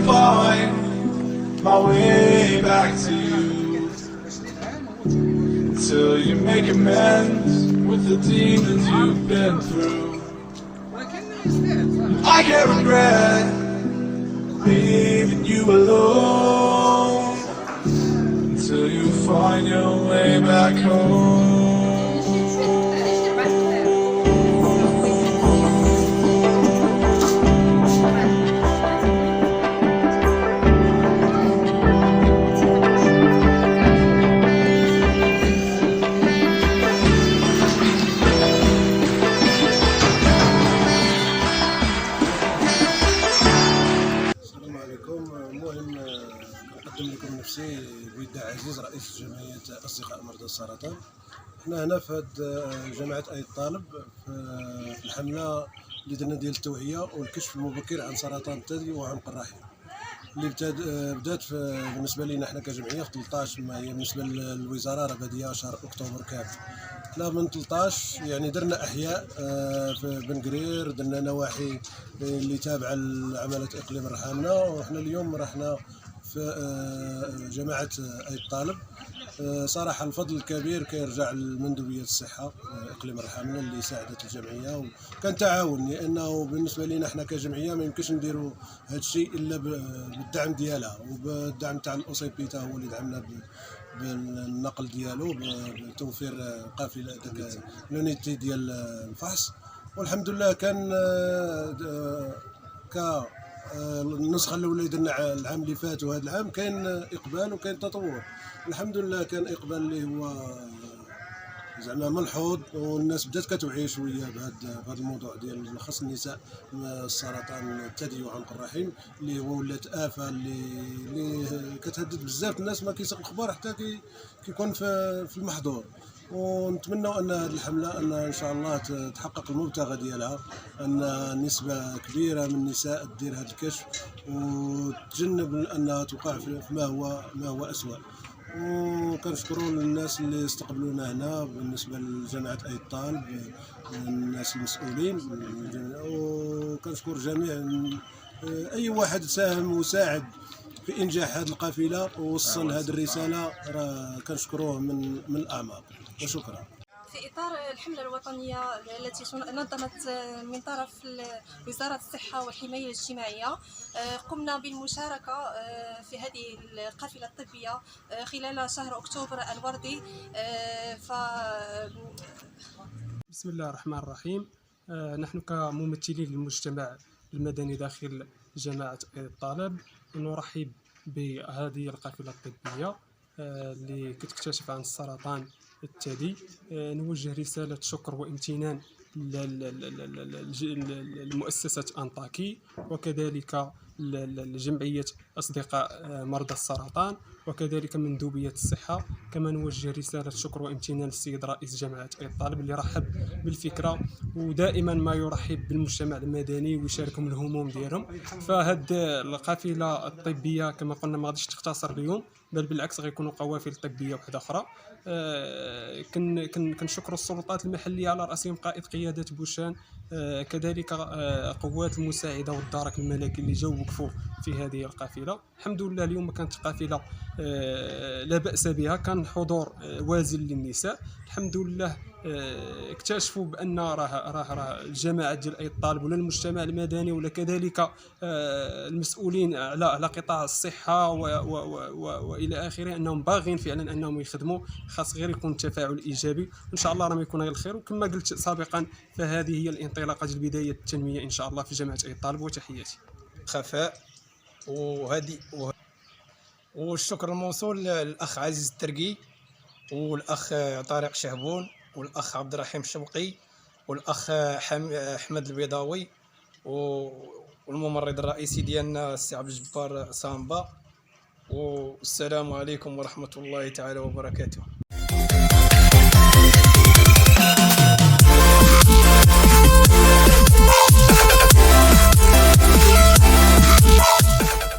can't find my way back to you until you make amends with the demons you've been through. I can't regret leaving you alone until you find your way back home. المهم نقدم لكم نفسي بيدا عزيز رئيس جمعية أصدقاء مرضى السرطان. احنا هنا في جماعة أي الطالب في الحملة اللي درنا ديال التوعية والكشف المبكر عن سرطان الثدي وعنق الرحم، اللي بدات بالنسبة لنا احنا كجمعية في 13 مايو. بالنسبة للوزارة راه بادية شهر أكتوبر كامل. احنا من 13 يعني درنا أحياء في بن قرير، درنا نواحي اللي تابعة لعملة إقليم رحامنا، وإحنا اليوم رحنا في جماعة أي الطالب. صراحة الفضل الكبير كيرجع لمندوبية الصحة إقليم رحامنا اللي ساعدت الجمعية وكان تعاون، لأنه بالنسبة لنا احنا كجمعية ما يمكنش نديروا هذا الشيء إلا بالدعم ديالها وبالدعم تاع الأوسي بيتا، هو اللي دعمنا بالنقل ديالو بتوفير قافلة داك لونيتي ديال الفحص. والحمد لله كان النسخة الأولى درنا العام اللي فات وهذا العام كاين إقبال وكاين تطور. الحمد لله كان إقبال اللي هو زعما ملحوظ، والناس بدات كتوعي شويه بهذا الموضوع ديال خاص النساء السرطان الثدي وعنق الرحم، اللي هو ولات آفة اللي كتهدد بزاف الناس، ما كيسق الخبر حتى كيكون في المحظور. ونتمنوا ان هذه الحمله ان شاء الله تحقق المبتغى ديالها، ان نسبه كبيره من النساء دير هذا الكشف وتجنب انها توقع في ما هو اسوء. وكنشكروا الناس اللي استقبلونا هنا بالنسبه لجماعه اي الطالب، الناس المسؤولين، وكنشكر جميع اي واحد ساهم وساعد في انجاح هذه القافله ووصل هذه الرساله، راه كنشكروه من الاعماق، وشكرا. في إطار الحملة الوطنية التي نظمت من طرف وزارة الصحة والحماية الاجتماعية، قمنا بالمشاركة في هذه القافلة الطبية خلال شهر أكتوبر الوردي. بسم الله الرحمن الرحيم. نحن كممثلين للمجتمع المدني داخل جماعة الطالب نرحب بهذه القافلة الطبية اللي كتكتشف عن السرطان الثدي. نوجه رسالة شكر وامتنان لمؤسسة أنطاكي، وكذلك لجمعية أصدقاء مرضى السرطان، وكذلك مندوبية الصحة. كما نوجه رسالة شكر وامتنان للسيد رئيس جماعة أي الطالب اللي رحب بالفكرة، ودائما ما يرحب بالمجتمع المدني ويشاركهم الهموم ديالهم. فهاد القافلة الطبية كما قلنا ما غاديش تختصر اليوم، بل بالعكس غيكونوا قوافل طبية وحدة أخرى. كنشكر السلطات المحلية على رأسهم قائد قيادة بوشان، كذلك قوات المساعدة والدرك الملكي اللي جاوا وقفوا في هذه القافلة. الحمد لله اليوم كانت القافلة لا بأس بها، كان حضور وازن للنساء. الحمد لله اكتشفوا بان راه الجماعه ديال اي الطالب ولا المجتمع المدني ولا كذلك المسؤولين على قطاع الصحه والى اخره انهم باغين فعلا انهم يخدموا، خاص غير يكون تفاعل ايجابي، وان شاء الله راه يكون غير الخير. وكما قلت سابقا فهذه هي الانطلاقه ديال بدايه التنميه ان شاء الله في جامعه اي الطالب. وتحياتي. خفاء والشكر الموصول للاخ عزيز الترقي والاخ طارق شهبون والاخ عبد الرحيم الشبقي والاخ احمد البيضاوي والممرض الرئيسي ديالنا السي عبد الجبار سامبا. والسلام عليكم ورحمه الله تعالى وبركاته.